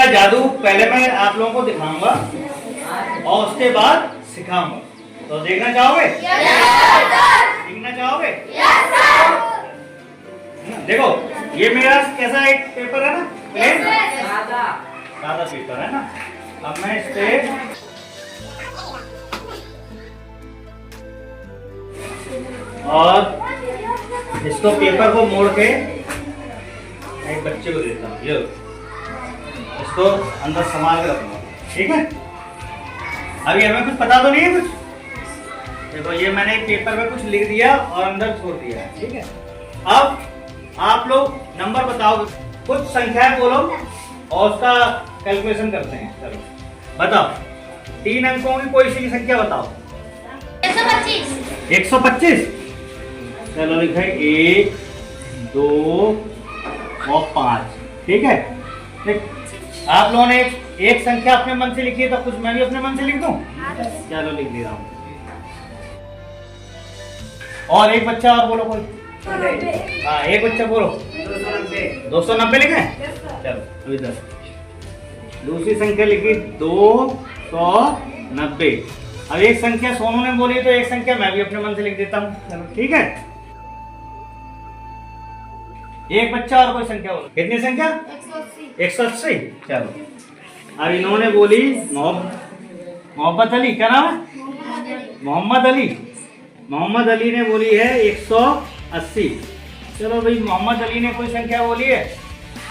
इसका जादू पहले मैं आप लोगों को दिखाऊंगा और उसके बाद सिखाऊंगा। तो देखना चाहोगे? सीखना चाहोगे? देखो ये मेरा कैसा एक पेपर है ना, प्लेन सादा पेपर है ना। अब मैं इस पे और इसको पेपर को मोड़ के एक बच्चे को देता हूँ। ये इसको अंदर संभाल के रखूंगा, ठीक है। अभी हमें कुछ पता तो नहीं है कुछ। देखो ये मैंने एक पेपर में कुछ लिख दिया और अंदर छोड़ दिया, ठीक है। अब आप लोग नंबर बताओ, कुछ संख्या बोलो और उसका कैलकुलेशन करते हैं। चलो बताओ, 3 अंकों की कोई सी संख्या बताओ। 125। 125। चलो लिखे 1, 2 और 5, ठीक है। आप लोगों ने एक संख्या अपने मन से लिखी है, तो कुछ मैं भी अपने मन से लिख दूं। चलो लिख दे रहा हूँ। और एक बच्चा और बोलो कोई। हाँ एक बच्चा बोलो। 290 लिखे। चलो अभी 10। दूसरी संख्या लिखी 290। अब एक संख्या सोनू ने बोली तो एक संख्या मैं भी अपने मन से लिख देता हूँ। चलो ठीक है। एक बच्चा और कोई संख्या बोलो। कितनी संख्या? 180। चलो अब इन्होंने बोली मोहम्मद अली, क्या नाम है? मोहम्मद अली। मोहम्मद अली ने बोली है 180। चलो भाई मोहम्मद अली ने कोई संख्या बोली है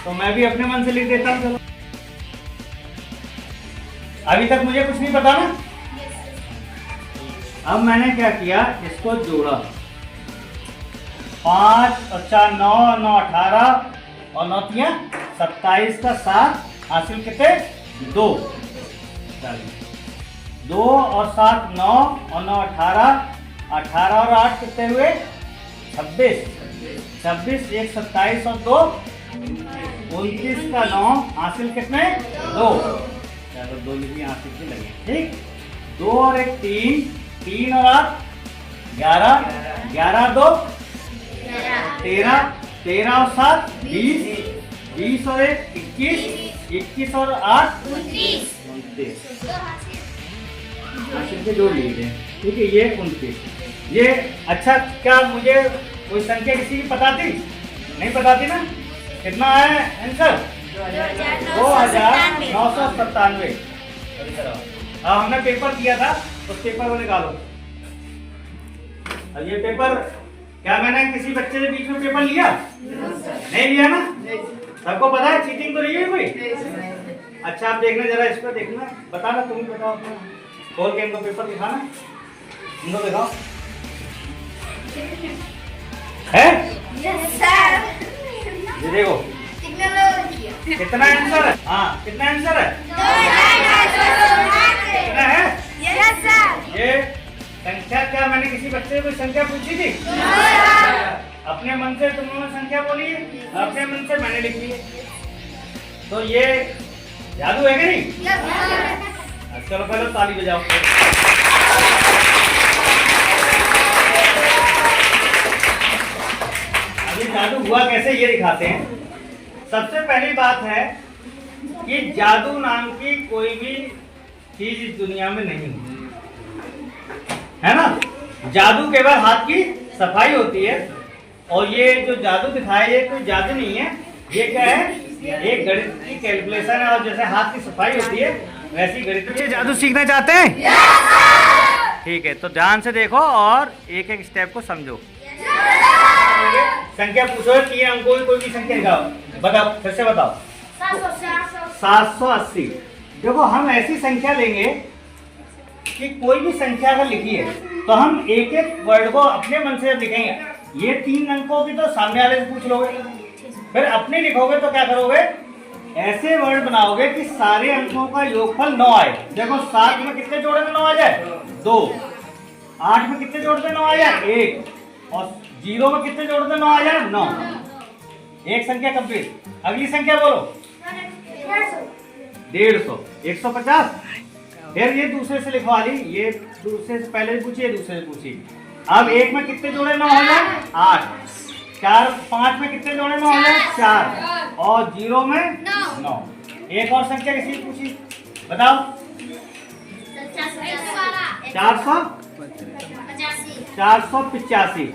तो मैं भी अपने मन से लिख देता हूँ। चलो अभी तक मुझे कुछ नहीं पता ना। अब मैंने क्या किया, इसको जोड़ा। 5 और 4 9, 9 18 और 9 3 27 का 7 हासिल कितने? 2। 2 और 7 9 और 9 18, 18 और 8 कितने हुए? 26। 26 1 27 और 2 29 का 9 हासिल कितने? 2। चलो 2 लिखी हासिल के लगे, ठीक। 2 और 1 3, 3 और 8 11, 11 2 13, 13 और 7 20, 20 और 1 21, 21 और 8 29 हासिल के जोड़ लिए, ठीक है। ये 29। ये अच्छा, क्या मुझे कोई संख्या किसी की पता थी? नहीं पता थी ना। कितना है आंसर? 2997। हाँ हमने पेपर किया था, उस पेपर को निकालो। अब ये पेपर क्या मैंने किसी बच्चे से बीच में पेपर लिया? नहीं लिया ना। सबको पता है, चीटिंग तो नहीं हुई कोई। अच्छा आप देखना जरा, इस पर देखना, बताना, तुम बताओ। खोल के इनको पेपर दिखाना, इनको दिखाओ। है ये देखो कितना आंसर है। हाँ कितना आंसर है? कितना है? ये संख्या क्या मैंने किसी बच्चे से कोई संख्या पूछी थी? अपने मन से तुमने संख्या बोली, अपने मन से मैंने लिख ली। तो ये जादू है कि नहीं? चलो पहले ताली बजाओ। अभी जादू हुआ कैसे ये दिखाते हैं। सबसे पहली बात है कि जादू नाम की कोई भी चीज इस दुनिया में नहीं है ना। जादू केवल हाथ की सफाई होती है। और ये जो जादू दिखाया, ये कोई जादू नहीं है, ये क्या है? एक गणित की कैलकुलेशन है। और जैसे हाथ की सफाई होती है वैसी गणित की। जादू सीखना चाहते हैं? ठीक है, तो ध्यान से देखो और एक एक स्टेप को समझो। संख्या पूछो, 3 अंकों की कोई भी संख्या दिखाओ। बताओ, फिर से बताओ। 780। देखो हम ऐसी संख्या लेंगे कि कोई भी संख्या अगर लिखी है तो हम एक एक वर्ड को अपने मन से लिखेंगे। ये 3 अंकों की तो सामने वाले से पूछ लोगे, फिर अपने लिखोगे तो क्या करोगे? ऐसे वर्ड बनाओगे कि सारे अंकों का योगफल 9 आए। देखो 7 में कितने जोड़े में 9 आ जाए? 2। 8 में कितने जोड़े में 9 आ जाए? 1। और 0 में कितने जोड़े में 9 आ जाए? 9। एक संख्या कंप्लीट। अगली संख्या बोलो। 150, 150। फिर ये दूसरे से लिखवा ली, ये दूसरे से पहले पूछिए, दूसरे से पूछिए। अब 1 में कितने जोड़े 9 हो जाए? 8। 4 5 में कितने जोड़े 9 हो जाए? 4। और 0 में 9। एक और संख्या किसी ने पूछी, बताओ। 485।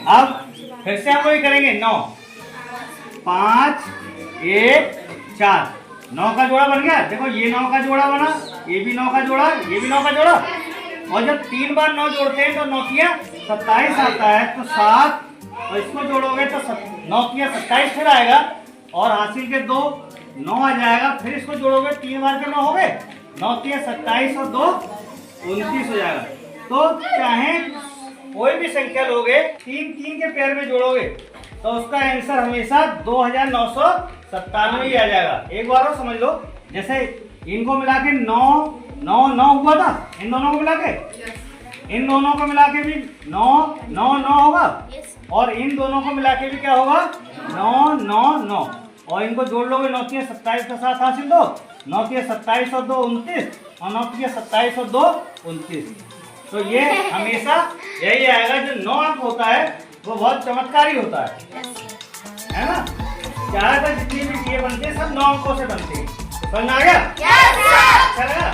अब फिर से हम वही करेंगे, 9 5 1 4, 9 का जोड़ा बन गया। देखो ये 9 का जोड़ा बना, ये भी 9 का जोड़ा, ये भी 9 का जोड़ा। और जब 3 बार 9 जोड़ते हैं तो 9 तिया 27 आता है, तो 7 और इसको जोड़ोगे तो 9 तिया 27 फिर आएगा, और हासिल के 2 9 आ जाएगा। फिर इसको जोड़ोगे 3 बार के 9 हो गए, 9 तिया 27 और 2 29 हो जाएगा। तो चाहे कोई भी संख्या लोगे, 3 के पेयर में जोड़ोगे तो उसका आंसर हमेशा 2997 ही आ जाएगा। एक बार और समझ लो, जैसे इनको मिला के 9 9 9 हुआ था, इन दोनों को मिला के, इन दोनों को मिला के भी 9 9 9 होगा, और इन दोनों को मिला के भी क्या होगा, 9 9 9, और इनको जोड़ लोगे 9 तिया 27 के साथ हासिल 2, 9 तिया 27 और 2 29, और 9 तिया 27 और 2 29। तो ये हमेशा यही आएगा। जो 9 अंक होता है वो बहुत चमत्कारी होता है ना। ज्यादातर जितनी भी चीजें बनती है सब 9 अंकों से बनती है। समझ में आ गया? अच्छा लगा?